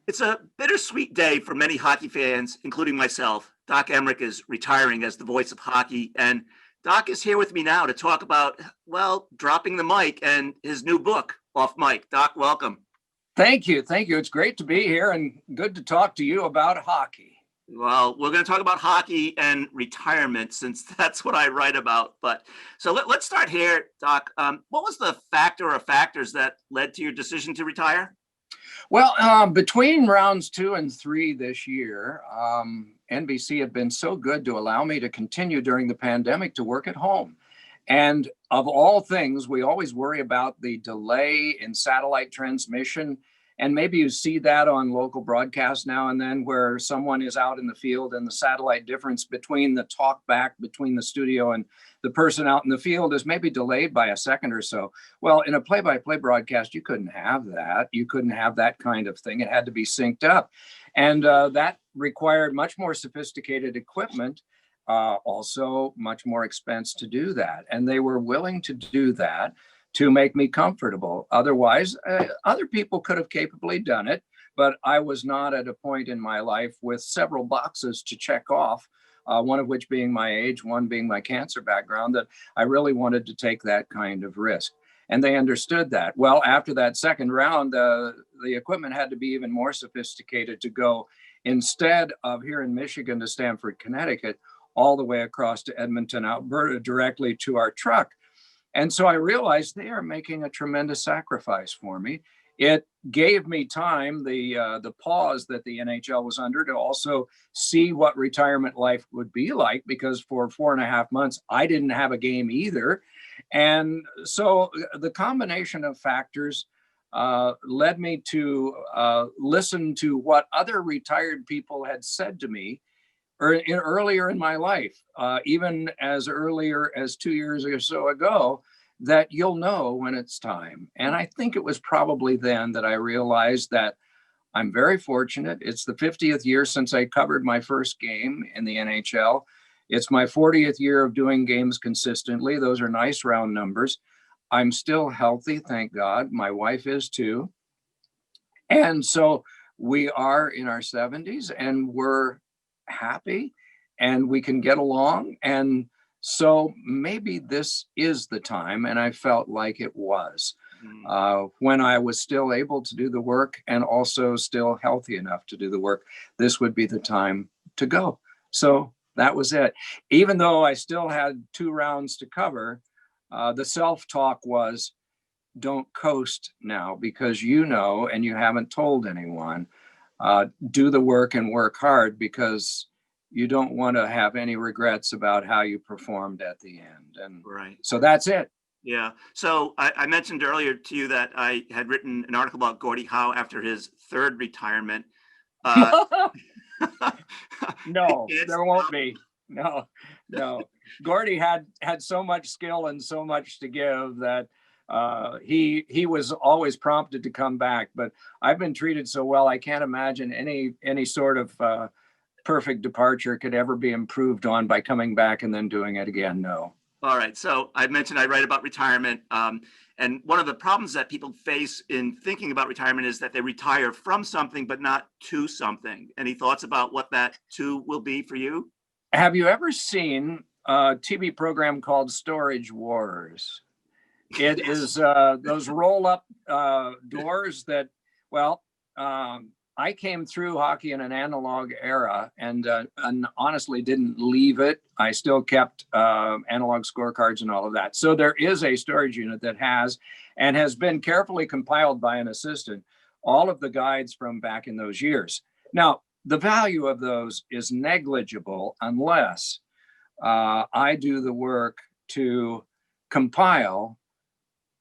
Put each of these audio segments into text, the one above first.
It's a bittersweet day for many hockey fans, including myself. Doc Emrick is retiring as the voice of hockey, and Doc is here with me now to talk about, well, dropping the mic and his new book, Off Mic. Doc, welcome. Thank you. Thank you. It's great to be here and good to talk to you about hockey. Well, we're going to talk about hockey and retirement since that's what I write about. But so let's start here, Doc. What was the factor or factors that led to your decision to retire? Well, between rounds 2 and 3 this year, NBC had been so good to allow me to continue during the pandemic to work at home. And of all things, we always worry about the delay in satellite transmission. And maybe you see that on local broadcasts now and then where someone is out in the field and the satellite difference between the talk back between the studio and the person out in the field is maybe delayed by a second or so. Well, in a play-by-play broadcast, you couldn't have that. You couldn't have that kind of thing. It had to be synced up. And that required much more sophisticated equipment, also much more expense to do that. And they were willing to do that to make me comfortable. Otherwise, other people could have capably done it, but I was not at a point in my life with several boxes to check off, one of which being my age, one being my cancer background, that I really wanted to take that kind of risk. And they understood that. Well, after that second round, the equipment had to be even more sophisticated to go, instead of here in Michigan to Stamford, Connecticut, all the way across to Edmonton, Alberta, directly to our truck. And so I realized they are making a tremendous sacrifice for me. It gave me time, the pause that the NHL was under, to also see what retirement life would be like, because for 4.5 months, I didn't have a game either. And so the combination of factors led me to listen to what other retired people had said to me earlier in my life, even as earlier as 2 years or so ago, that you'll know when it's time. And I think it was probably then that I realized that I'm very fortunate. It's the 50th year since I covered my first game in the NHL. It's my 40th year of doing games consistently. Those are nice round numbers. I'm still healthy, thank God. My wife is too. And so we are in our 70s and we're happy and we can get along. And so maybe this is the time, and I felt like it was when I was still able to do the work and also still healthy enough to do the work. This would be the time to go. So that was it. Even though I still had 2 rounds to cover, the self-talk was, don't coast now, because you know, and you haven't told anyone. Do the work and work hard, because you don't want to have any regrets about how you performed at the end. And right. So that's it. Yeah. So I mentioned earlier to you that I had written an article about Gordie Howe after his 3rd retirement. No, there won't be. No. Gordie had so much skill and so much to give that he was always prompted to come back. But I've been treated so well, I can't imagine any sort of perfect departure could ever be improved on by coming back and then doing it again. No. All right. So I mentioned I write about retirement. And one of the problems that people face in thinking about retirement is that they retire from something, but not to something. Any thoughts about what that to will be for you? Have you ever seen a TV program called Storage Wars? It is those roll-up doors that, well, I came through hockey in an analog era and honestly didn't leave it. I still kept analog scorecards and all of that. So there is a storage unit that has been carefully compiled by an assistant, all of the guides from back in those years. Now, the value of those is negligible unless I do the work to compile,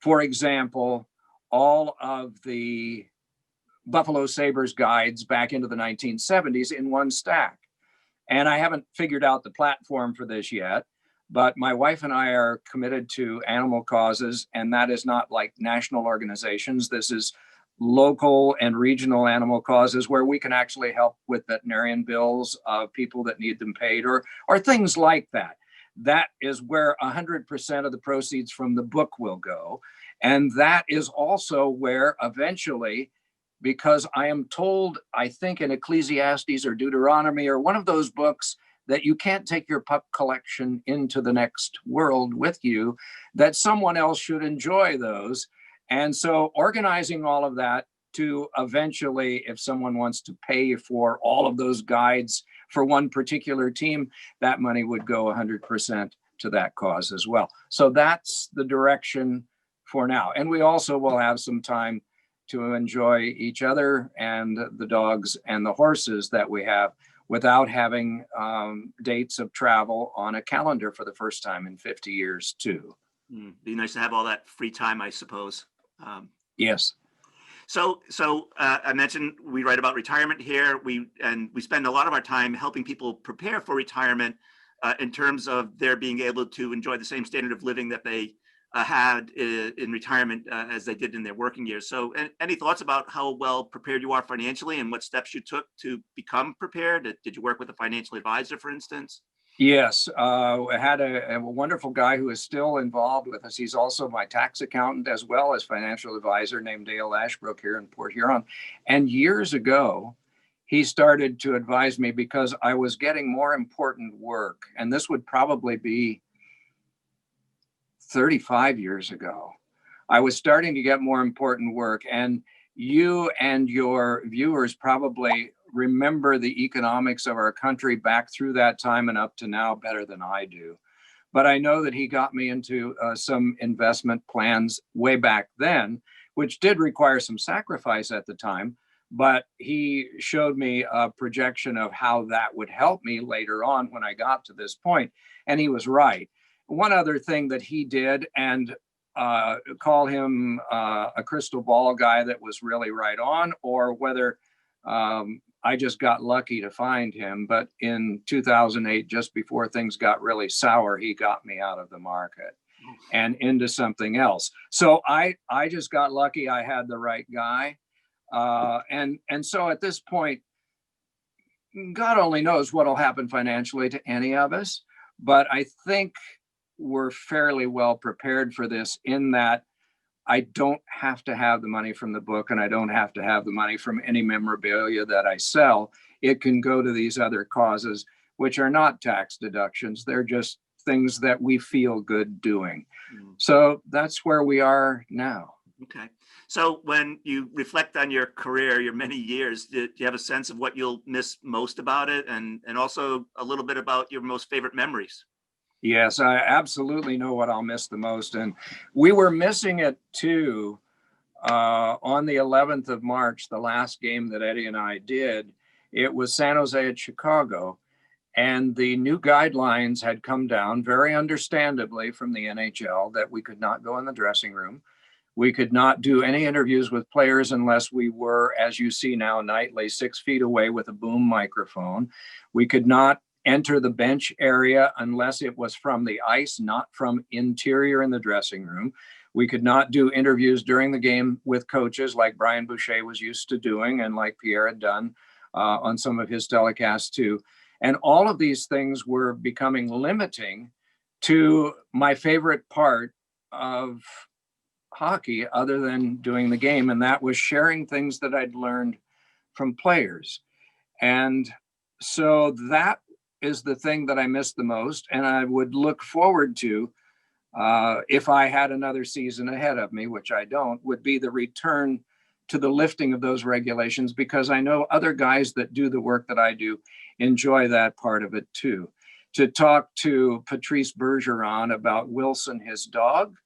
for example, all of the Buffalo Sabres guides back into the 1970s in one stack. And I haven't figured out the platform for this yet, but my wife and I are committed to animal causes, and that is not like national organizations. This is local and regional animal causes where we can actually help with veterinarian bills of people that need them paid or things like that. That is where 100% of the proceeds from the book will go. And that is also where eventually because I am told, I think in Ecclesiastes or Deuteronomy or one of those books, that you can't take your pup collection into the next world with you, that someone else should enjoy those. And so organizing all of that to eventually, if someone wants to pay for all of those guides for one particular team, that money would go 100% to that cause as well. So that's the direction for now. And we also will have some time to enjoy each other and the dogs and the horses that we have without having dates of travel on a calendar for the first time in 50 years too. Be nice to have all that free time, I suppose. Yes. So I mentioned we write about retirement here. We spend a lot of our time helping people prepare for retirement in terms of their being able to enjoy the same standard of living that they had in retirement as they did in their working years. So any thoughts about how well prepared you are financially and what steps you took to become prepared? Did you work with a financial advisor, for instance? Yes, I had a wonderful guy who is still involved with us. He's also my tax accountant as well as financial advisor, named Dale Ashbrook here in Port Huron. And years ago, he started to advise me because I was getting more important work. And this would probably be 35 years ago. I was starting to get more important work. And you and your viewers probably remember the economics of our country back through that time and up to now better than I do. But I know that he got me into some investment plans way back then, which did require some sacrifice at the time. But he showed me a projection of how that would help me later on when I got to this point. And he was right. One other thing that he did, and call him a crystal ball guy that was really right on, or whether I just got lucky to find him. But in 2008, just before things got really sour, he got me out of the market and into something else. So I just got lucky. I had the right guy. And so at this point, God only knows what'll happen financially to any of us. But I think we're fairly well prepared for this, in that I don't have to have the money from the book, and I don't have to have the money from any memorabilia that I sell. It can go to these other causes, which are not tax deductions. They're just things that we feel good doing. So that's where we are now. Okay. So when you reflect on your career, your many years, do you have a sense of what you'll miss most about it? And also a little bit about your most favorite memories? Yes, I absolutely know what I'll miss the most. And we were missing it too on the 11th of March, the last game that Eddie and I did. It was San Jose at Chicago. And the new guidelines had come down very understandably from the NHL that we could not go in the dressing room. We could not do any interviews with players unless we were, as you see now nightly, 6 feet away with a boom microphone. We could not enter the bench area unless it was from the ice, not from interior in the dressing room. We could not do interviews during the game with coaches like Brian Boucher was used to doing, and like Pierre had done on some of his telecasts too. And all of these things were becoming limiting to my favorite part of hockey other than doing the game, and that was sharing things that I'd learned from players. And so that is the thing that I miss the most, and I would look forward to, if I had another season ahead of me, which I don't, would be the return to the lifting of those regulations, because I know other guys that do the work that I do enjoy that part of it too. To talk to Patrice Bergeron about Wilson, his dog,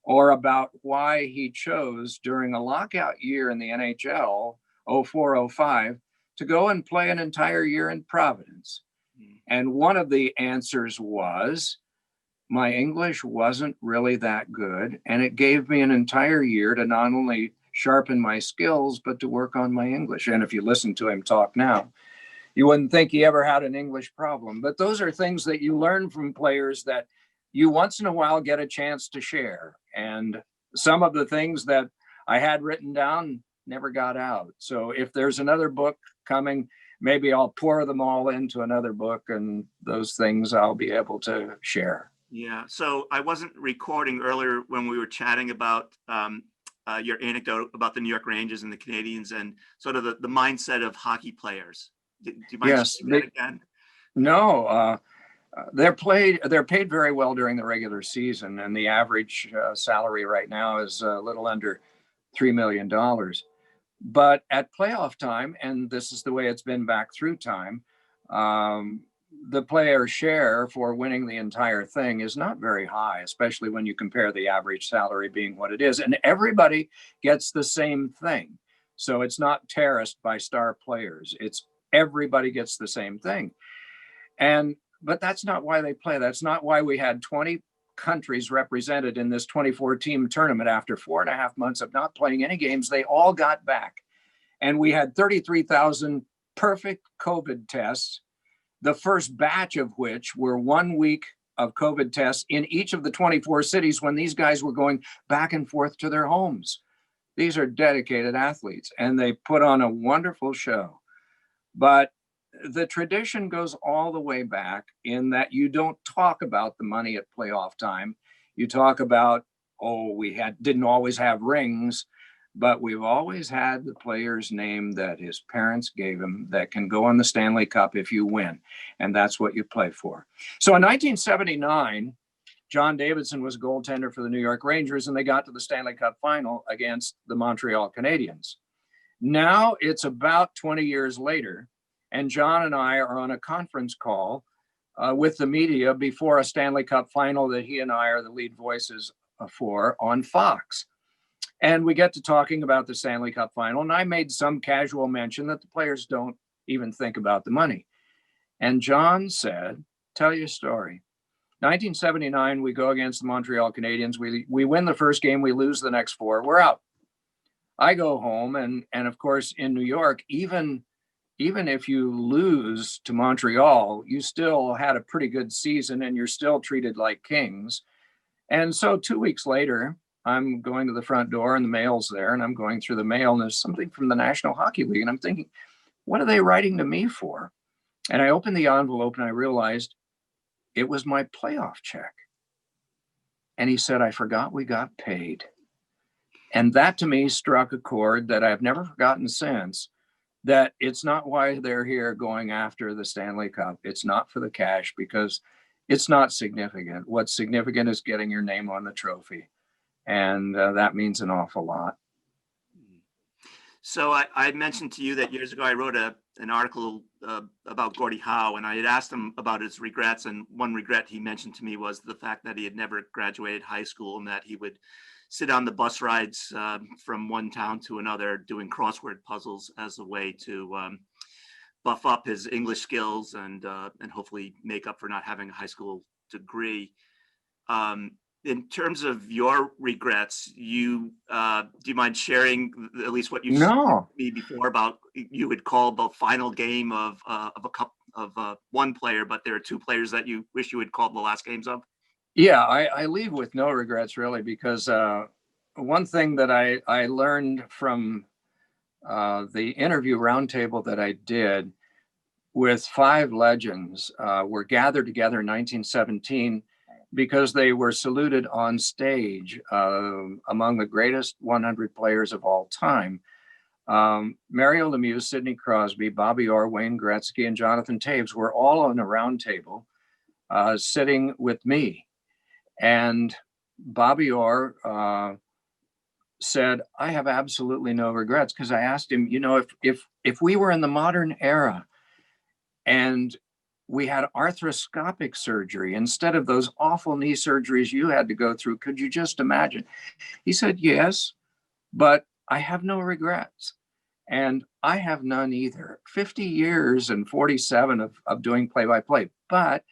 or about why he chose during a lockout year in the NHL, 04-05, to go and play an entire year in Providence. And one of the answers was, my English wasn't really that good, and it gave me an entire year to not only sharpen my skills, but to work on my English. And if you listen to him talk now, you wouldn't think he ever had an English problem. But those are things that you learn from players that you once in a while get a chance to share. And some of the things that I had written down never got out. So if there's another book coming, maybe I'll pour them all into another book, and those things I'll be able to share. Yeah. So I wasn't recording earlier when we were chatting about your anecdote about the New York Rangers and the Canadians and sort of the mindset of hockey players. Do you mind Yes, sharing that again? no, they're paid very well during the regular season, and the average salary right now is a little under $3 million. But at playoff time, and this is the way it's been back through time, the player share for winning the entire thing is not very high, especially when you compare the average salary being what it is. And everybody gets the same thing. So it's not terraced by star players. It's everybody gets the same thing. But that's not why they play. That's not why we had 20 countries represented in this 24-team tournament. After 4.5 months of not playing any games, they all got back. And we had 33,000 perfect COVID tests, the first batch of which were 1 week of COVID tests in each of the 24 cities when these guys were going back and forth to their homes. These are dedicated athletes, and they put on a wonderful show. But the tradition goes all the way back in that you don't talk about the money at playoff time. You talk about, we didn't always have rings, but we've always had the player's name that his parents gave him that can go on the Stanley Cup if you win. And that's what you play for. So in 1979, John Davidson was goaltender for the New York Rangers, and they got to the Stanley Cup final against the Montreal Canadiens. Now it's about 20 years later, and John and I are on a conference call with the media before a Stanley Cup final that he and I are the lead voices for on Fox. And we get to talking about the Stanley Cup final, and I made some casual mention that the players don't even think about the money. And John said, tell you a story. 1979, we go against the Montreal Canadiens. We win the first game, we lose the next 4, we're out. I go home, and of course, in New York, even if you lose to Montreal, you still had a pretty good season and you're still treated like kings. And so 2 weeks later, I'm going to the front door and the mail's there, and I'm going through the mail, and there's something from the National Hockey League. And I'm thinking, what are they writing to me for? And I opened the envelope and I realized it was my playoff check. And he said, I forgot we got paid. And that to me struck a chord that I've never forgotten since, that it's not why they're here going after the Stanley Cup. It's not for the cash, because it's not significant. What's significant is getting your name on the trophy. And that means an awful lot. So I mentioned to you that years ago I wrote an article about Gordie Howe, and I had asked him about his regrets. And one regret he mentioned to me was the fact that he had never graduated high school, and that he would sit on the bus rides from one town to another doing crossword puzzles as a way to buff up his English skills and hopefully make up for not having a high school degree. In terms of your regrets, do you mind sharing at least what you've said to me before about you would call the final game of a cup of one player, but there are 2 players that you wish you had called the last games of? Yeah, I leave with no regrets, really, because one thing that I learned from the interview roundtable that I did with 5 legends were gathered together in 1917 because they were saluted on stage among the greatest 100 players of all time. Mario Lemieux, Sidney Crosby, Bobby Orr, Wayne Gretzky, and Jonathan Toews were all on a round table sitting with me. And Bobby Orr said, I have absolutely no regrets, because I asked him, if we were in the modern era and we had arthroscopic surgery instead of those awful knee surgeries you had to go through, could you just imagine? He said, yes, but I have no regrets. And I have none either. 50 years and 47 of doing play-by-play. But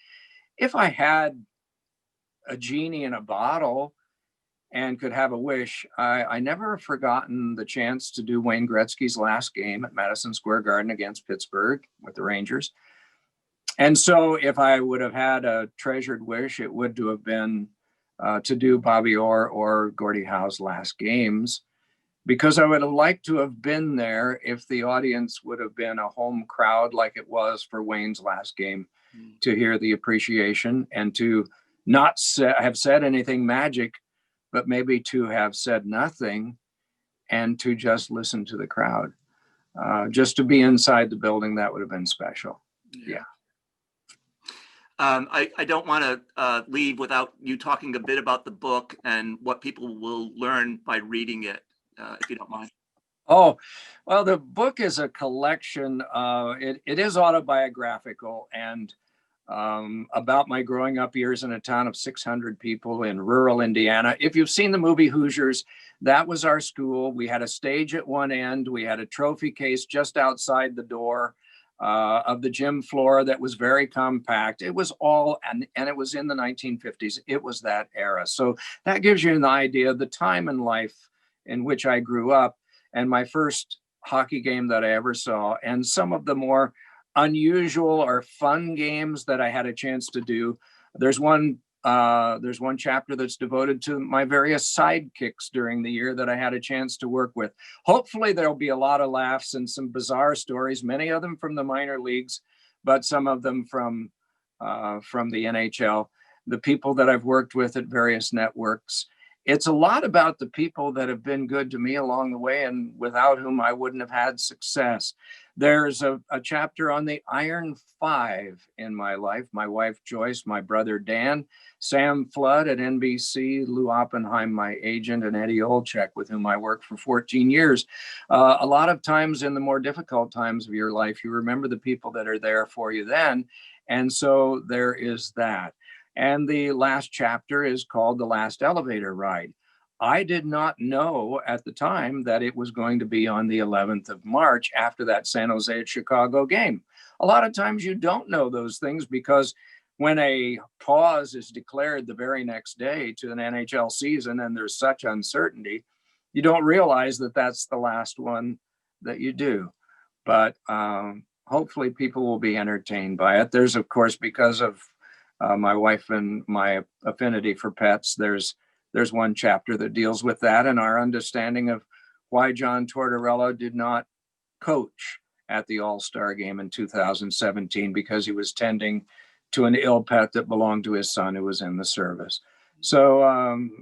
if I had a genie in a bottle and could have a wish, I never have forgotten the chance to do Wayne Gretzky's last game at Madison Square Garden against Pittsburgh with the Rangers. And so if I would have had a treasured wish, it would have been to do Bobby Orr or Gordie Howe's last games, because I would have liked to have been there if the audience would have been a home crowd like it was for Wayne's last game, to hear the appreciation and to not have said anything magic, but maybe to have said nothing and to just listen to the crowd. Just to be inside the building, that would have been special. Yeah. I don't want to leave without you talking a bit about the book and what people will learn by reading it, if you don't mind. Oh, well, the book is a collection. It is autobiographical and about my growing up years in a town of 600 people in rural Indiana. If you've seen the movie Hoosiers, that was our school. We had a stage at one end. We had a trophy case just outside the door of the gym floor that was very compact. It was all, and it was in the 1950s. It was that era. So that gives you an idea of the time in life in which I grew up and my first hockey game that I ever saw, and some of the more unusual or fun games that I had a chance to do. There's one chapter that's devoted to my various sidekicks during the year that I had a chance to work with. Hopefully there'll be a lot of laughs and some bizarre stories, many of them from the minor leagues, but some of them from the NHL, the people that I've worked with at various networks. It's a lot about the people that have been good to me along the way and without whom I wouldn't have had success. There's a chapter on the Iron Five in my life. My wife, Joyce, my brother, Dan, Sam Flood at NBC, Lou Oppenheim, my agent, and Eddie Olczyk, with whom I worked for 14 years. A lot of times in the more difficult times of your life, you remember the people that are there for you then. And so there is that. And the last chapter is called The Last Elevator Ride. I did not know at the time that it was going to be on the 11th of March after that San Jose Chicago game. A lot of times you don't know those things because when a pause is declared the very next day to an NHL season and there's such uncertainty, you don't realize that that's the last one that you do. But hopefully people will be entertained by it. There's, of course, because of my wife and my affinity for pets, there's one chapter that deals with that and our understanding of why John Tortorella did not coach at the All-Star game in 2017 because he was tending to an ill pet that belonged to his son who was in the service. So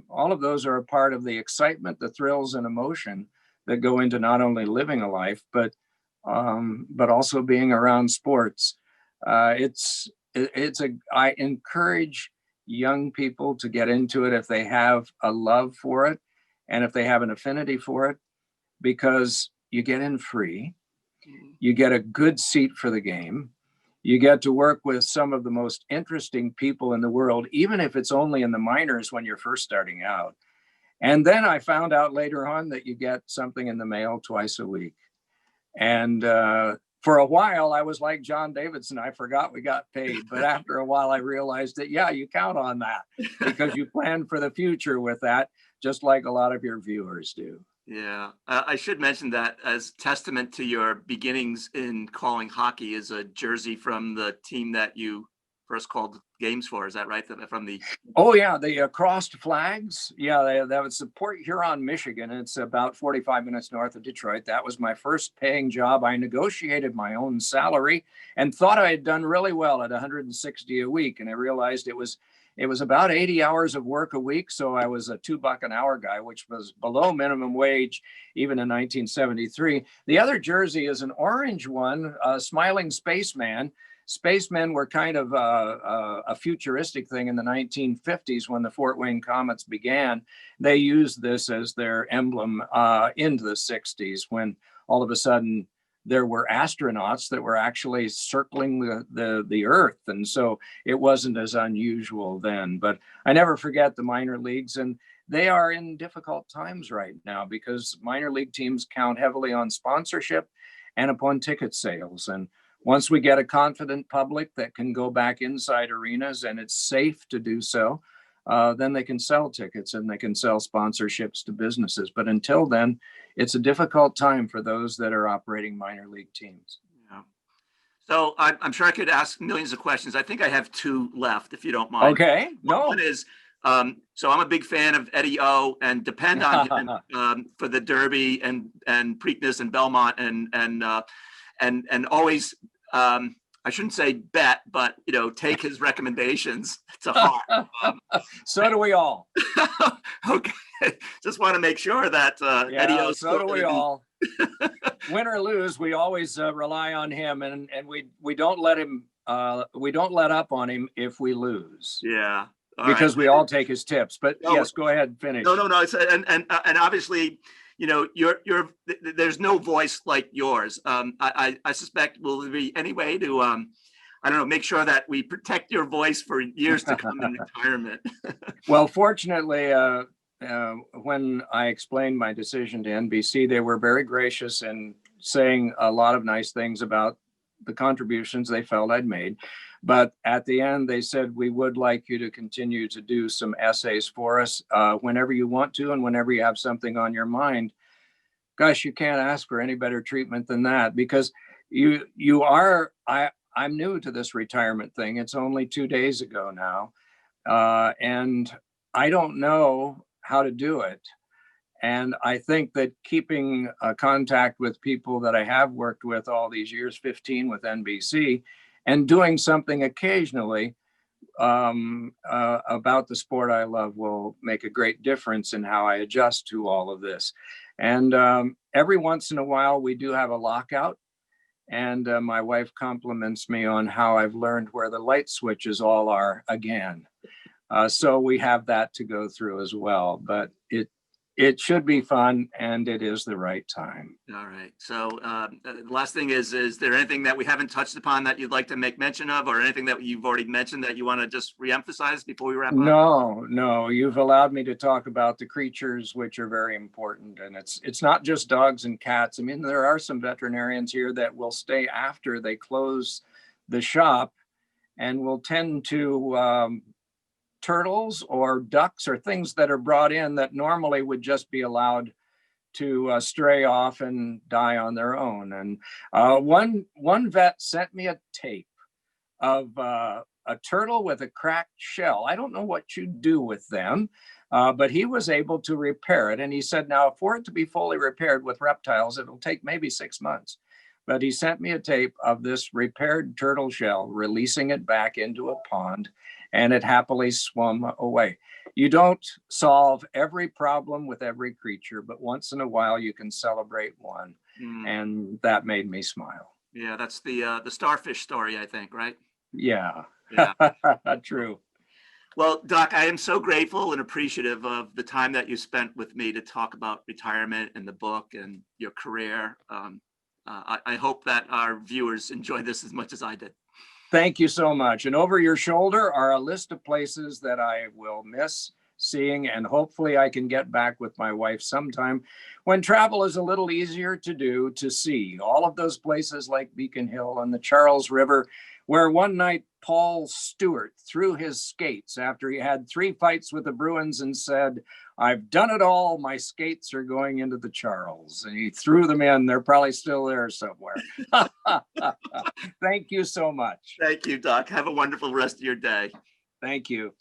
all of those are a part of the excitement, the thrills and emotion that go into not only living a life, but also being around sports. I encourage young people to get into it if they have a love for it and if they have an affinity for it, because you get in free, you get a good seat for the game, you get to work with some of the most interesting people in the world, even if it's only in the minors when you're first starting out. And then I found out later on that you get something in the mail twice a week. And for a while, I was like John Davidson. I forgot we got paid. But after a while, I realized that, yeah, you count on that because you plan for the future with that, just like a lot of your viewers do. Yeah, I should mention that as testament to your beginnings in calling hockey is a jersey from the team that you first called games for. Is that right? From the Oh yeah, the crossed flags. Yeah, that was Port Huron, Michigan. It's about 45 minutes north of Detroit. That was my first paying job. I negotiated my own salary and thought I had done really well at 160 a week. And I realized it was about 80 hours of work a week. So I was a $2 an hour guy, which was below minimum wage, even in 1973. The other jersey is an orange one, Smiling Spaceman. Spacemen were kind of a futuristic thing in the 1950s when the Fort Wayne Comets began. They used this as their emblem into the 60s when all of a sudden there were astronauts that were actually circling the Earth. And so it wasn't as unusual then. But I never forget the minor leagues. And they are in difficult times right now because minor league teams count heavily on sponsorship and upon ticket sales. And once we get a confident public that can go back inside arenas and it's safe to do so, then they can sell tickets and they can sell sponsorships to businesses. But until then, it's a difficult time for those that are operating minor league teams. Yeah. So I'm sure I could ask millions of questions. I think I have two left, if you don't mind. Okay. No. One is, so I'm a big fan of Eddie O and depend on him for the Derby and Preakness and Belmont and always I shouldn't say bet, but, take his recommendations to heart. So do we all. Okay. Just want to make sure that Eddie Yeah, O's so do we all. Win or lose, we always rely on him, and we don't let him. We don't let up on him if we lose. Yeah. All because right. we all take his tips. But No, yes, go ahead and finish. No. It's, and obviously, there's no voice like yours. I suspect will there be any way to I don't know, make sure that we protect your voice for years to come in retirement. Well, fortunately, when I explained my decision to NBC, they were very gracious in saying a lot of nice things about the contributions they felt I'd made. But at the end, they said, we would like you to continue to do some essays for us whenever you want to and whenever you have something on your mind. Gosh, you can't ask for any better treatment than that, because I'm new to this retirement thing. It's only 2 days ago now. And I don't know how to do it. And I think that keeping contact with people that I have worked with all these years, 15 with NBC, and doing something occasionally about the sport I love will make a great difference in how I adjust to all of this. And every once in a while, we do have a lockout. And my wife compliments me on how I've learned where the light switches all are again. So we have that to go through as well. But it should be fun, and it is the right time. All right. So the last thing is there anything that we haven't touched upon that you'd like to make mention of, or anything that you've already mentioned that you want to just reemphasize before we wrap up? No. You've allowed me to talk about the creatures, which are very important. And it's not just dogs and cats. I mean, there are some veterinarians here that will stay after they close the shop and will tend to turtles or ducks or things that are brought in that normally would just be allowed to stray off and die on their own. And one vet sent me a tape of a turtle with a cracked shell. I don't know what you do with them, but he was able to repair it. And he said, now for it to be fully repaired with reptiles, it'll take maybe 6 months. But he sent me a tape of this repaired turtle shell, releasing it back into a pond, and it happily swum away. You don't solve every problem with every creature, but once in a while you can celebrate one. And that made me smile. Yeah, that's the starfish story, I think, right? Yeah. True. Well, Doc, I am so grateful and appreciative of the time that you spent with me to talk about retirement and the book and your career. I hope that our viewers enjoyed this as much as I did. Thank you so much. And over your shoulder are a list of places that I will miss seeing, and hopefully I can get back with my wife sometime when travel is a little easier to do, to see all of those places like Beacon Hill and the Charles River, where one night Paul Stewart threw his skates after he had 3 fights with the Bruins and said, I've done it all. My skates are going into the Charles. And he threw them in. They're probably still there somewhere. Thank you so much. Thank you, Doc. Have a wonderful rest of your day. Thank you.